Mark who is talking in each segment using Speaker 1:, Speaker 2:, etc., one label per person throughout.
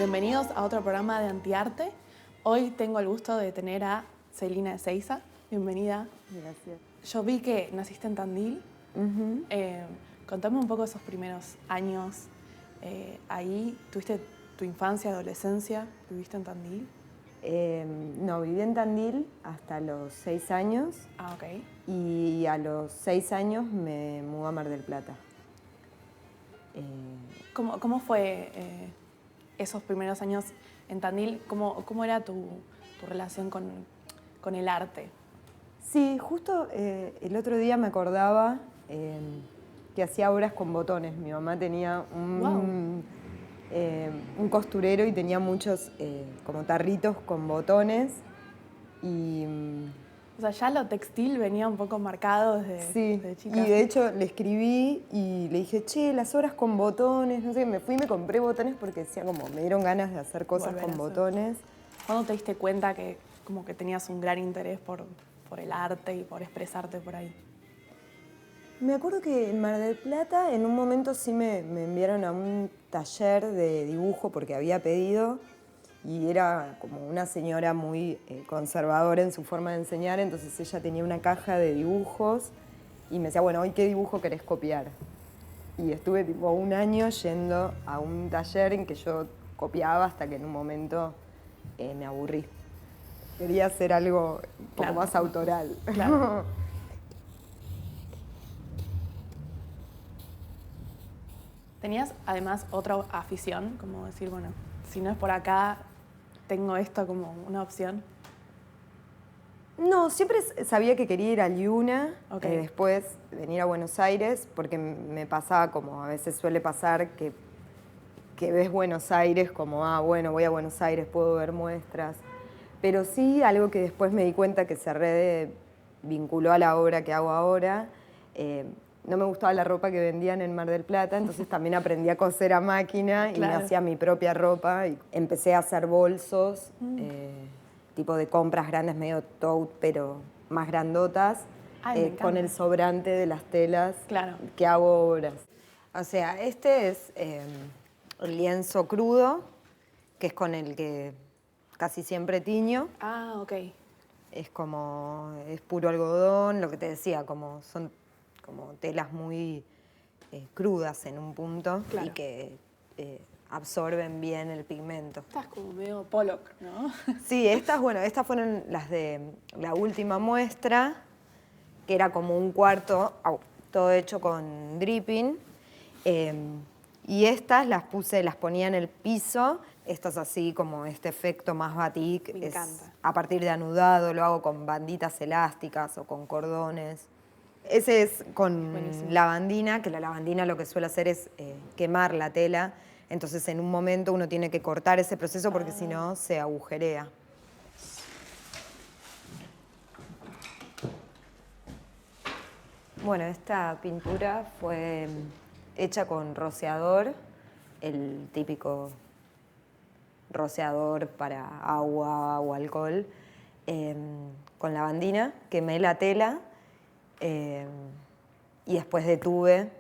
Speaker 1: Bienvenidos a otro programa de Antiarte. Hoy tengo el gusto de tener a Celina Ezeiza. Bienvenida.
Speaker 2: Gracias.
Speaker 1: Yo vi que naciste en Tandil. Contame un poco esos primeros años ahí. ¿Tuviste tu infancia, adolescencia? ¿Viviste en Tandil?
Speaker 2: No, viví en Tandil hasta los 6 años.
Speaker 1: Ah, ok.
Speaker 2: Y a los 6 años me mudé a Mar del Plata.
Speaker 1: ¿Cómo fue esos primeros años en Tandil? ¿Cómo era tu relación con el arte?
Speaker 2: Sí, justo el otro día me acordaba que hacía obras con botones. Mi mamá tenía un costurero y tenía muchos como tarritos con botones. Y,
Speaker 1: O sea, ya lo textil venía un poco marcado desde chica.
Speaker 2: Y de hecho le escribí y le dije, che, las obras con botones, no sé, me fui y me compré botones porque decía como, me dieron ganas de hacer cosas
Speaker 1: Volver a
Speaker 2: con
Speaker 1: hacer.
Speaker 2: botones.
Speaker 1: ¿Cuándo te diste cuenta que como que tenías un gran interés por el arte y por expresarte por ahí?
Speaker 2: Me acuerdo que en Mar del Plata en un momento sí me enviaron a un taller de dibujo porque había pedido y era como una señora muy conservadora en su forma de enseñar, entonces ella tenía una caja de dibujos y me decía, bueno, ¿hoy qué dibujo querés copiar? Y estuve tipo un año yendo a un taller en que yo copiaba hasta que en un momento me aburrí. Quería hacer algo un poco más autoral.
Speaker 1: Claro. ¿Tenías además otra afición? Como decir, bueno, si no es por acá, tengo esto como una opción.
Speaker 2: No, siempre sabía que quería ir a Liuna,
Speaker 1: Okay.
Speaker 2: después venir a Buenos Aires, porque me pasaba como a veces suele pasar que ves Buenos Aires como, bueno, voy a Buenos Aires, puedo ver muestras. Pero sí, algo que después me di cuenta que se vinculó a la obra que hago ahora. No me gustaba la ropa que vendían en Mar del Plata, entonces también aprendí a coser a máquina y me hacía mi propia ropa. Y empecé a hacer bolsos, tipo de compras grandes, medio tote, pero más grandotas, con el sobrante de las telas que hago obras. O sea, este es el lienzo crudo, que es con el que casi siempre tiño.
Speaker 1: Ah, ok.
Speaker 2: Es puro algodón, lo que te decía, son como telas muy crudas en un punto y que absorben bien el pigmento.
Speaker 1: Estás como medio Pollock, ¿no?
Speaker 2: Sí, estas fueron las de la última muestra, que era como un cuarto, todo hecho con dripping. Y estas las ponía en el piso. Estas así como este efecto más batik.
Speaker 1: Me encanta.
Speaker 2: A partir de anudado, lo hago con banditas elásticas o con cordones. Ese es con lavandina, que la lavandina lo que suele hacer es quemar la tela. Entonces en un momento uno tiene que cortar ese proceso porque si no se agujerea. Bueno, esta pintura fue hecha con rociador, el típico rociador para agua o alcohol, con lavandina. Quemé la tela y después detuve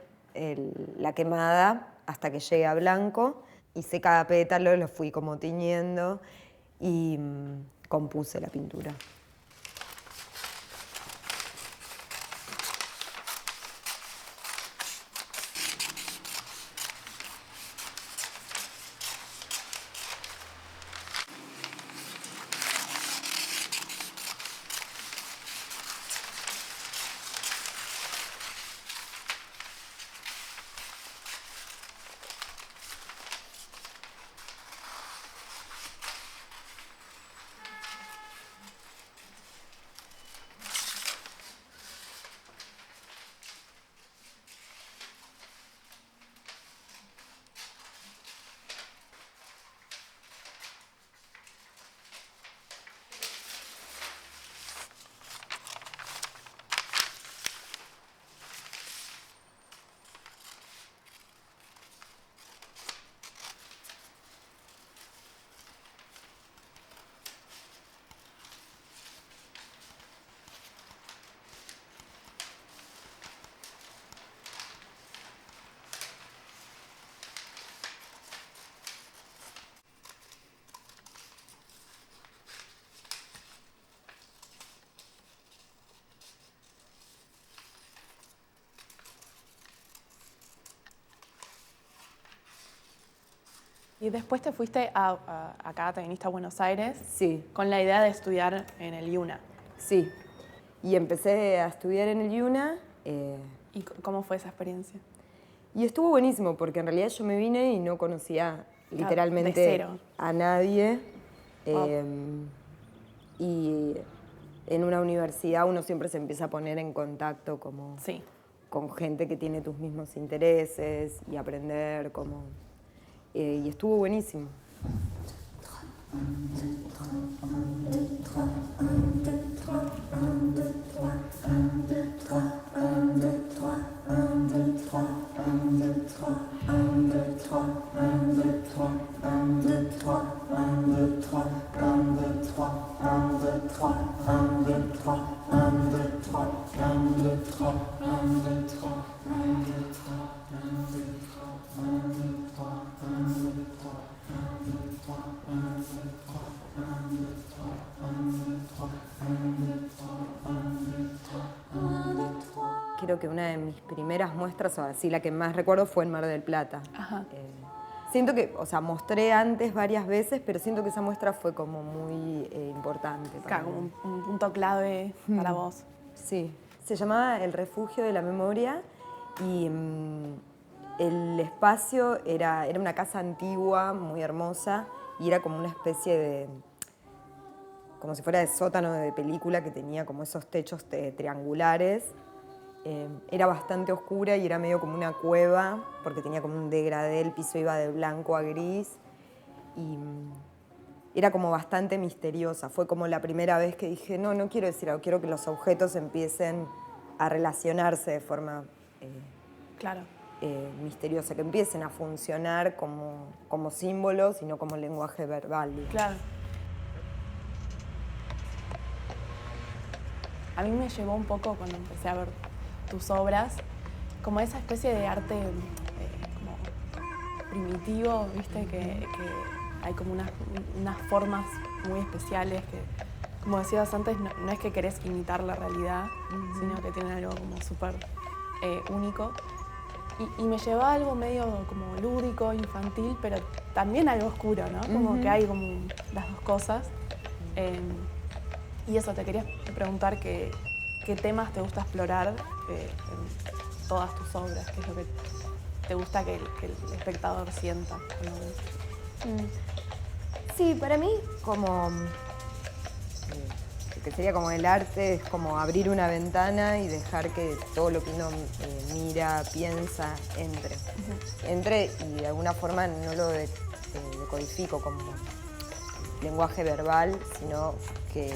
Speaker 2: la quemada hasta que llegue a blanco. Hice cada pétalo, lo fui como tiñendo y compuse la pintura.
Speaker 1: Y después te fuiste acá, te viniste a Buenos Aires.
Speaker 2: Sí.
Speaker 1: Con la idea de estudiar en el IUNA.
Speaker 2: Sí. Y empecé a estudiar en el IUNA.
Speaker 1: ¿Y cómo fue esa experiencia?
Speaker 2: Y estuvo buenísimo, porque en realidad yo me vine y no conocía literalmente
Speaker 1: de cero.
Speaker 2: a nadie.
Speaker 1: Wow.
Speaker 2: Y en una universidad uno siempre se empieza a poner en contacto como
Speaker 1: Sí.
Speaker 2: con gente que tiene tus mismos intereses y aprender como... y estuvo buenísimo. Creo que una de mis primeras muestras, o así la que más recuerdo, fue en Mar del Plata.
Speaker 1: Ajá.
Speaker 2: Siento que, o sea, mostré antes varias veces, pero siento que esa muestra fue como muy importante.
Speaker 1: Claro, como un punto clave para vos.
Speaker 2: Sí, se llamaba El Refugio de la Memoria y el espacio era una casa antigua, muy hermosa, y era como una especie de, como si fuera de sótano de película, que tenía como esos techos triangulares. Era bastante oscura y era medio como una cueva, porque tenía como un degradé, el piso iba de blanco a gris, y era como bastante misteriosa. Fue como la primera vez que dije, no quiero decir algo, quiero que los objetos empiecen a relacionarse de forma
Speaker 1: Claro.
Speaker 2: misteriosa, que empiecen a funcionar como símbolos y no como lenguaje verbal.
Speaker 1: Claro. A mí me llevó un poco, cuando empecé a ver tus obras, como esa especie de arte como primitivo, ¿viste? Que hay como unas formas muy especiales que, como decías antes, no es que querés imitar la realidad, sino que tienen algo como súper único. Y me llevaba algo medio como lúdico, infantil, pero también algo oscuro, ¿no? Como que hay como las dos cosas. Y eso, te quería preguntar qué temas te gusta explorar en todas tus obras, qué es lo que te gusta que el espectador sienta.
Speaker 2: Sí, para mí como que sería como el arte, es como abrir una ventana y dejar que todo lo que uno mira, piensa, entre y de alguna forma no lo decodifico como lenguaje verbal, sino que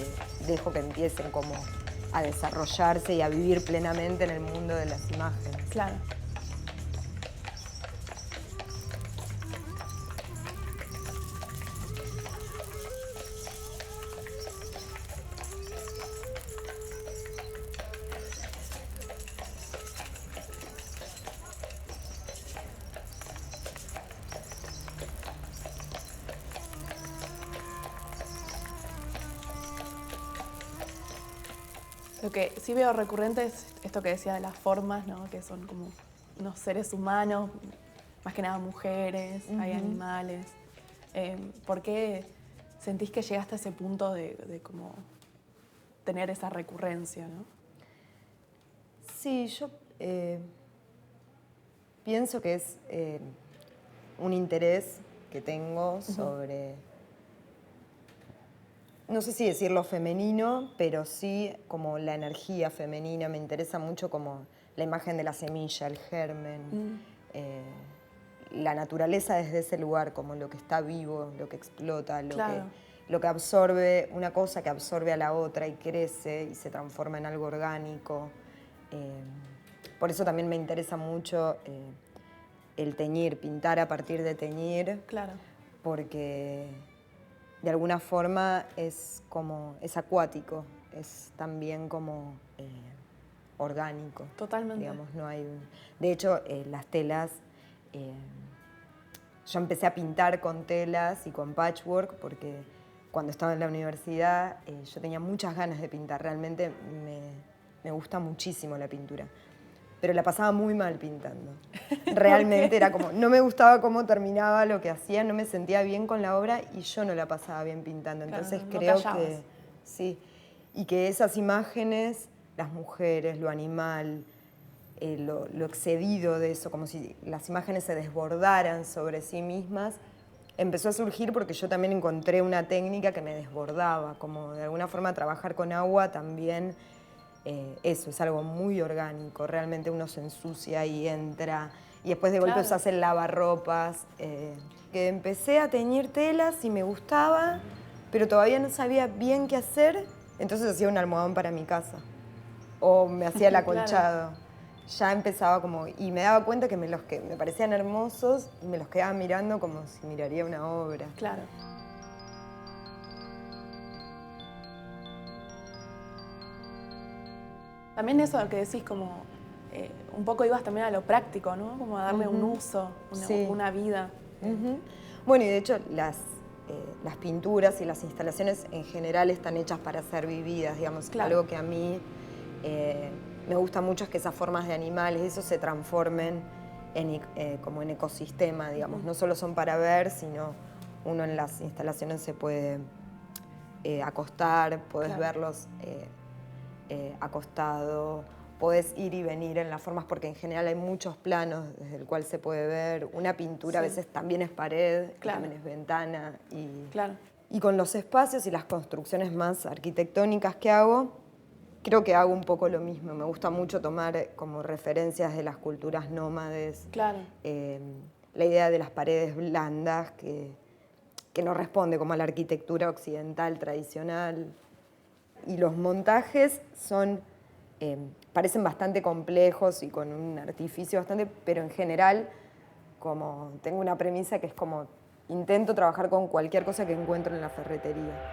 Speaker 2: dejo que empiecen como a desarrollarse y a vivir plenamente en el mundo de las imágenes.
Speaker 1: Claro. Lo que sí veo recurrente es esto que decía de las formas, ¿no? Que son como unos seres humanos, más que nada mujeres, hay animales. ¿Por qué sentís que llegaste a ese punto de como tener esa recurrencia, ¿no?
Speaker 2: Sí, yo pienso que es un interés que tengo sobre... No sé si decirlo femenino, pero sí como la energía femenina. Me interesa mucho como la imagen de la semilla, el germen, la naturaleza desde ese lugar, como lo que está vivo, lo que explota, lo que absorbe, una cosa que absorbe a la otra y crece y se transforma en algo orgánico. Por eso también me interesa mucho el teñir, pintar a partir de teñir.
Speaker 1: Claro.
Speaker 2: Porque... de alguna forma es acuático, es también como orgánico.
Speaker 1: Totalmente.
Speaker 2: Digamos, no hay de hecho, las telas, yo empecé a pintar con telas y con patchwork porque cuando estaba en la universidad yo tenía muchas ganas de pintar, realmente me gusta muchísimo la pintura. pero la pasaba muy mal pintando. Realmente era como, no me gustaba cómo terminaba lo que hacía, no me sentía bien con la obra y yo no la pasaba bien pintando. Entonces
Speaker 1: Claro, no
Speaker 2: creo
Speaker 1: te hallabas.
Speaker 2: que sí, y que esas imágenes, las mujeres, lo animal, lo excedido de eso, como si las imágenes se desbordaran sobre sí mismas, empezó a surgir porque yo también encontré una técnica que me desbordaba, como de alguna forma trabajar con agua también, eso es algo muy orgánico, realmente uno se ensucia y entra, y después de golpe
Speaker 1: Claro.
Speaker 2: usás el lavarropas, que empecé a teñir telas y me gustaba, pero todavía no sabía bien qué hacer, entonces hacía un almohadón para mi casa, o me hacía el
Speaker 1: Claro.
Speaker 2: acolchado. Ya empezaba como, y me daba cuenta que me parecían hermosos y me los quedaba mirando como si miraría una obra.
Speaker 1: Claro. También eso que decís, como un poco ibas también a lo práctico, ¿no? Como a darle un uso,
Speaker 2: Sí.
Speaker 1: una vida.
Speaker 2: Bueno, y de hecho las pinturas y las instalaciones en general están hechas para ser vividas, digamos.
Speaker 1: Claro.
Speaker 2: Algo que a mí me gusta mucho es que esas formas de animales, eso se transformen como en ecosistema, digamos. No solo son para ver, sino uno en las instalaciones se puede acostar, podés
Speaker 1: Claro.
Speaker 2: verlos acostado, podés ir y venir en las formas, porque en general hay muchos planos desde el cual se puede ver. Una pintura a
Speaker 1: Sí.
Speaker 2: veces también es pared,
Speaker 1: Claro.
Speaker 2: también es ventana.
Speaker 1: Claro.
Speaker 2: Y con los espacios y las construcciones más arquitectónicas que hago, creo que hago un poco lo mismo. Me gusta mucho tomar como referencias de las culturas nómades.
Speaker 1: Claro.
Speaker 2: La idea de las paredes blandas, que no responde como a la arquitectura occidental tradicional. Y los montajes parecen bastante complejos y con un artificio bastante, pero en general como tengo una premisa que es como intento trabajar con cualquier cosa que encuentro en la ferretería.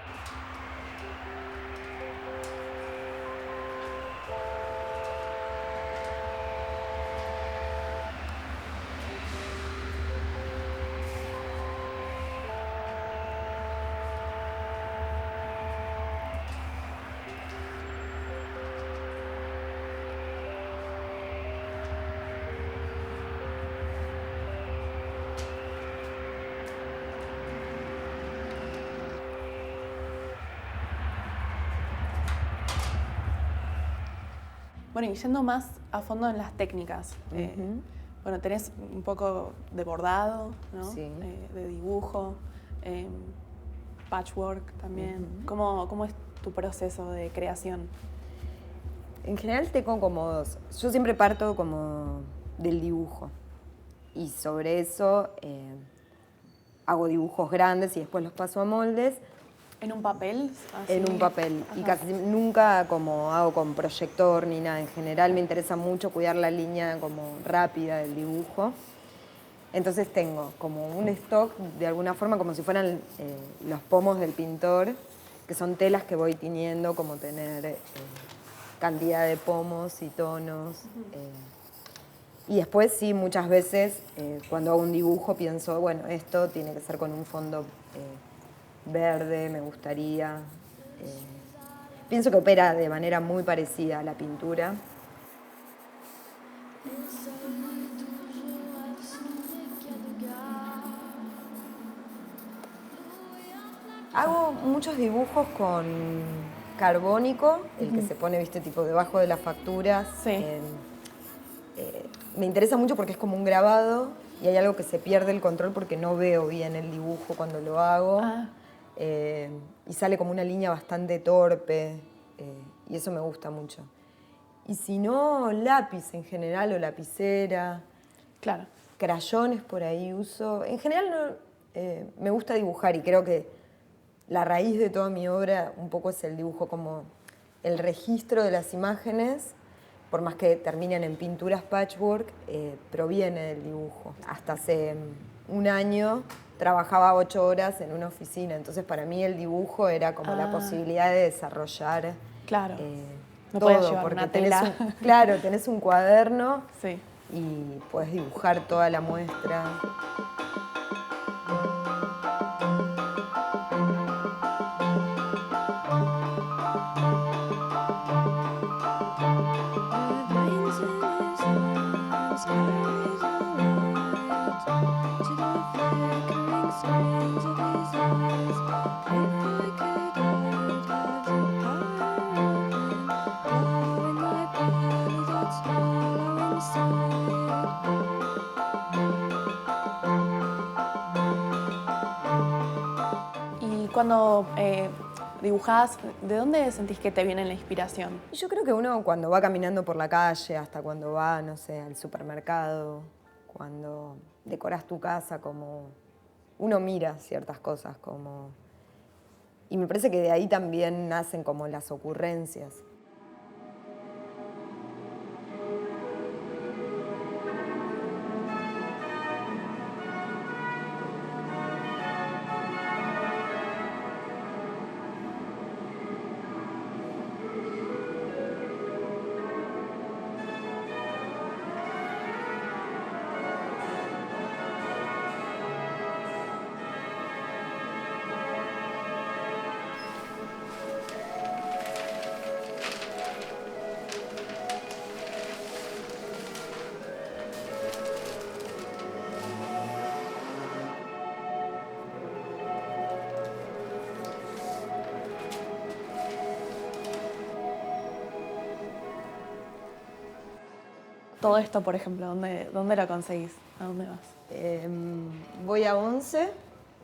Speaker 1: Bueno, y yendo más a fondo en las técnicas, bueno, tenés un poco de bordado, ¿no?
Speaker 2: Sí.
Speaker 1: De dibujo, patchwork también. ¿Cómo es tu proceso de creación?
Speaker 2: En general tengo como dos. Yo siempre parto como del dibujo y sobre eso hago dibujos grandes y después los paso a moldes.
Speaker 1: ¿En un papel? Así.
Speaker 2: En un papel.
Speaker 1: Ajá.
Speaker 2: Y casi nunca como hago con proyector ni nada. En general me interesa mucho cuidar la línea como rápida del dibujo. Entonces tengo como un stock de alguna forma como si fueran los pomos del pintor, que son telas que voy tiñendo, como tener cantidad de pomos y tonos. Y después sí, muchas veces cuando hago un dibujo pienso, bueno, esto tiene que ser con un fondo verde, me gustaría. Pienso que opera de manera muy parecida a la pintura. Hago muchos dibujos con carbónico, el que se pone, viste, tipo debajo de las facturas.
Speaker 1: Sí.
Speaker 2: Me interesa mucho porque es como un grabado y hay algo que se pierde el control porque no veo bien el dibujo cuando lo hago. Y sale como una línea bastante torpe y eso me gusta mucho. Y si no, lápiz en general o lapicera.
Speaker 1: Claro.
Speaker 2: Crayones por ahí uso. En general me gusta dibujar y creo que la raíz de toda mi obra un poco es el dibujo, como el registro de las imágenes, por más que terminen en pinturas patchwork, proviene del dibujo. Hasta hace un año trabajaba 8 horas en una oficina, entonces para mí el dibujo era como la posibilidad de desarrollar
Speaker 1: Claro. No
Speaker 2: todo,
Speaker 1: podías llevar
Speaker 2: porque
Speaker 1: una tela.
Speaker 2: claro, tenés un cuaderno
Speaker 1: Sí.
Speaker 2: y podés dibujar toda la muestra.
Speaker 1: cuando dibujás, ¿de dónde sentís que te viene la inspiración?
Speaker 2: Y yo creo que uno cuando va caminando por la calle, hasta cuando va, no sé, al supermercado, cuando decoras tu casa, como uno mira ciertas cosas, como... Y me parece que de ahí también nacen como las ocurrencias.
Speaker 1: Todo esto, por ejemplo, ¿dónde lo conseguís? ¿A dónde vas?
Speaker 2: Voy a Once,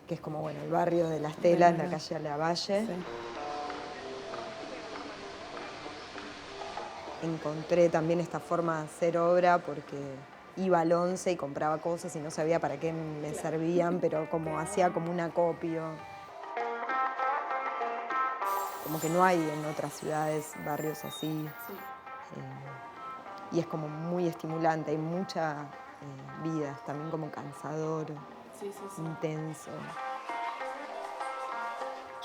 Speaker 2: que es como bueno, el barrio de Las Telas, la calle Lavalle.
Speaker 1: Sí.
Speaker 2: Encontré también esta forma de hacer obra porque iba al Once y compraba cosas y no sabía para qué me servían, pero como hacía como un acopio. Como que no hay en otras ciudades barrios así.
Speaker 1: Sí.
Speaker 2: Y es como muy estimulante, hay mucha vida, también como cansador,
Speaker 1: Sí.
Speaker 2: intenso.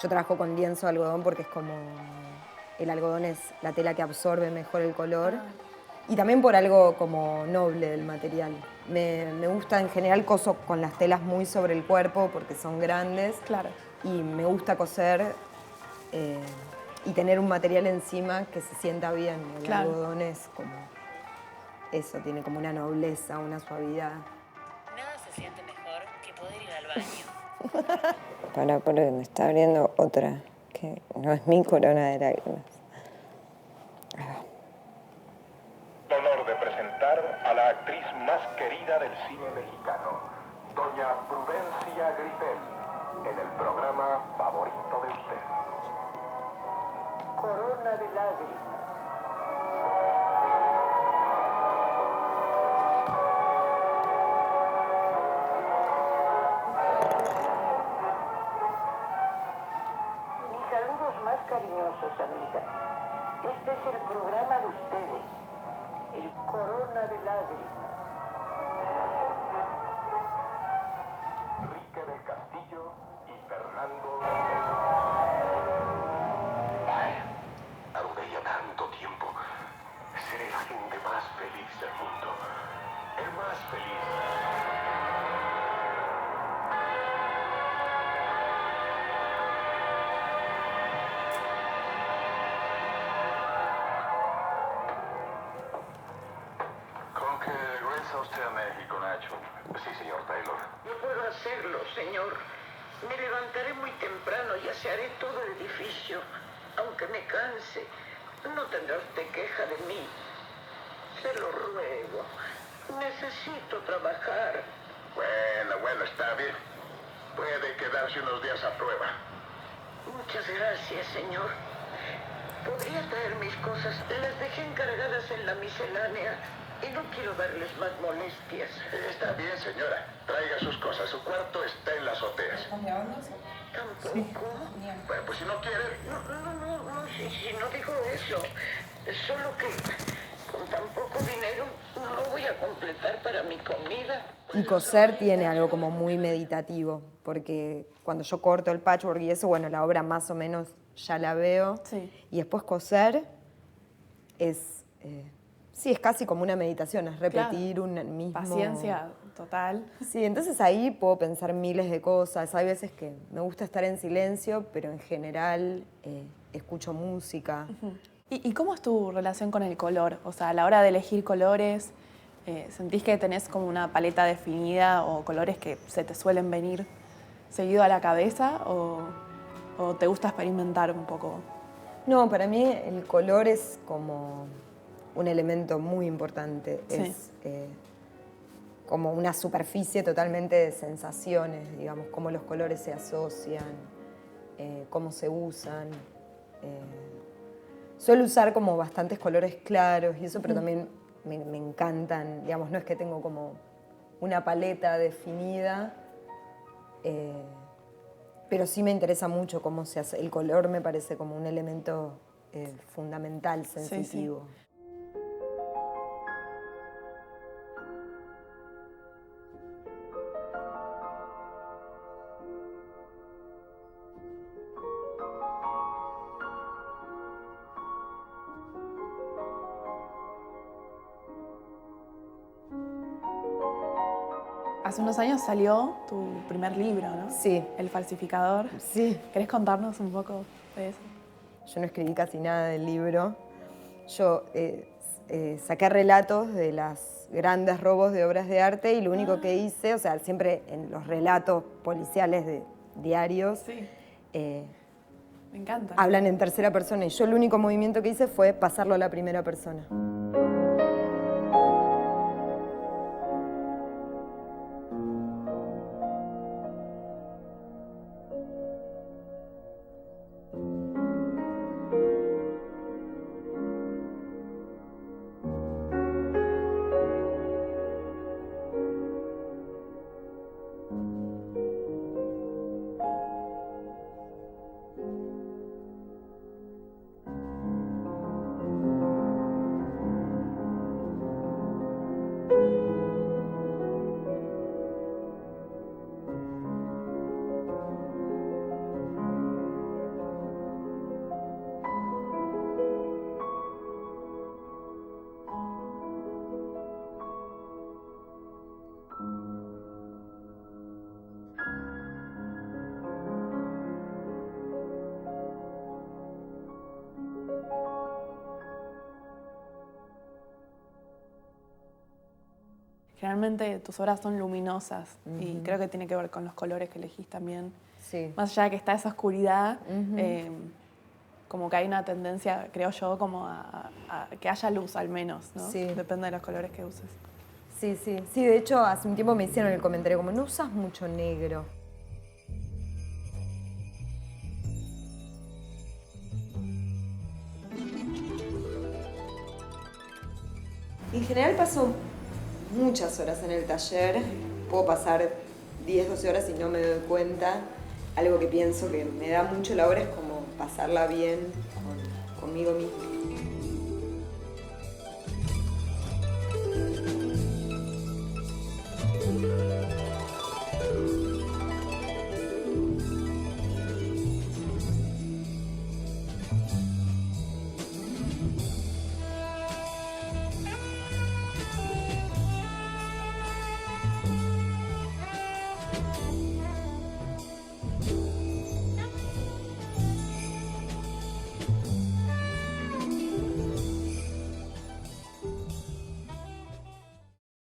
Speaker 2: Yo trabajo con lienzo de algodón porque es como... El algodón es la tela que absorbe mejor el color. Y también por algo como noble del material. Me gusta en general coso con las telas muy sobre el cuerpo porque son grandes.
Speaker 1: Claro.
Speaker 2: Y me gusta coser y tener un material encima que se sienta bien. El
Speaker 1: Claro.
Speaker 2: algodón es como... Eso, tiene como una nobleza, una suavidad.
Speaker 3: Nada se siente mejor que poder ir al baño.
Speaker 2: Para, porque me está abriendo otra, que no es mi corona de lágrimas.
Speaker 4: El honor de presentar a la actriz más querida del cine mexicano, doña Prudencia Grifel, en el programa favorito de usted. Corona de lágrimas. Mis saludos más cariñosos, amiga. Este es el programa de ustedes, el Corona de lágrimas. Enrique del Castillo y Fernando. Vaya, aunque ya tanto tiempo, seré la gente más feliz del mundo. El más feliz. ¿Con qué regresa usted a México, Nacho? Sí, señor Taylor.
Speaker 5: No puedo hacerlo, señor. Me levantaré muy temprano y asearé todo el edificio. Aunque me canse, no tendrá usted queja de mí. Se lo ruego. Necesito trabajar.
Speaker 4: Bueno, está bien. Puede quedarse unos días a prueba.
Speaker 5: Muchas gracias, señor. ¿Podría traer mis cosas? Las dejé encargadas en la miscelánea y no quiero darles más molestias.
Speaker 4: Está bien, señora. Traiga sus cosas. Su cuarto está en las azoteas.
Speaker 5: ¿Tampoco?
Speaker 4: Bueno, pues si no quiere...
Speaker 5: No, si no digo eso. Solo que con tan poco dinero no lo voy a completar para mi comida.
Speaker 2: Y coser tiene algo como muy meditativo, porque cuando yo corto el patchwork y eso, bueno, la obra más o menos ya la veo.
Speaker 1: Sí.
Speaker 2: Y después coser es, sí, es casi como una meditación, es repetir un mismo...
Speaker 1: Paciencia total.
Speaker 2: Sí, entonces ahí puedo pensar miles de cosas. Hay veces que me gusta estar en silencio, pero en general escucho música.
Speaker 1: ¿Y cómo es tu relación con el color? O sea, a la hora de elegir colores, ¿sentís que tenés como una paleta definida o colores que se te suelen venir seguido a la cabeza o te gusta experimentar un poco?
Speaker 2: No, para mí el color es como un elemento muy importante.
Speaker 1: Sí.
Speaker 2: Es como una superficie totalmente de sensaciones, digamos, cómo los colores se asocian. cómo se usan. Suelo usar como bastantes colores claros y eso, pero también me encantan, digamos, no es que tengo como una paleta definida, pero sí me interesa mucho cómo se hace. El color me parece como un elemento fundamental, sensitivo.
Speaker 1: Sí. Hace unos años salió tu primer libro, ¿no?
Speaker 2: Sí.
Speaker 1: El falsificador.
Speaker 2: Sí.
Speaker 1: ¿Querés contarnos un poco de eso?
Speaker 2: Yo no escribí casi nada del libro. Yo saqué relatos de los grandes robos de obras de arte y lo único que hice, o sea, siempre en los relatos policiales de diarios,
Speaker 1: Sí. Me encanta.
Speaker 2: hablan en tercera persona y yo el único movimiento que hice fue pasarlo a la primera persona.
Speaker 1: Generalmente tus obras son luminosas y creo que tiene que ver con los colores que elegís también.
Speaker 2: Sí.
Speaker 1: Más allá de que está esa oscuridad, como que hay una tendencia, creo yo, como a que haya luz al menos, ¿no?
Speaker 2: Sí.
Speaker 1: Depende de los colores que uses.
Speaker 2: Sí, sí. Sí, de hecho, hace un tiempo me hicieron el comentario como, no usas mucho negro. En general paso muchas horas en el taller. Puedo pasar 10, 12 horas y no me doy cuenta. Algo que pienso que me da mucho la hora es como pasarla bien conmigo misma.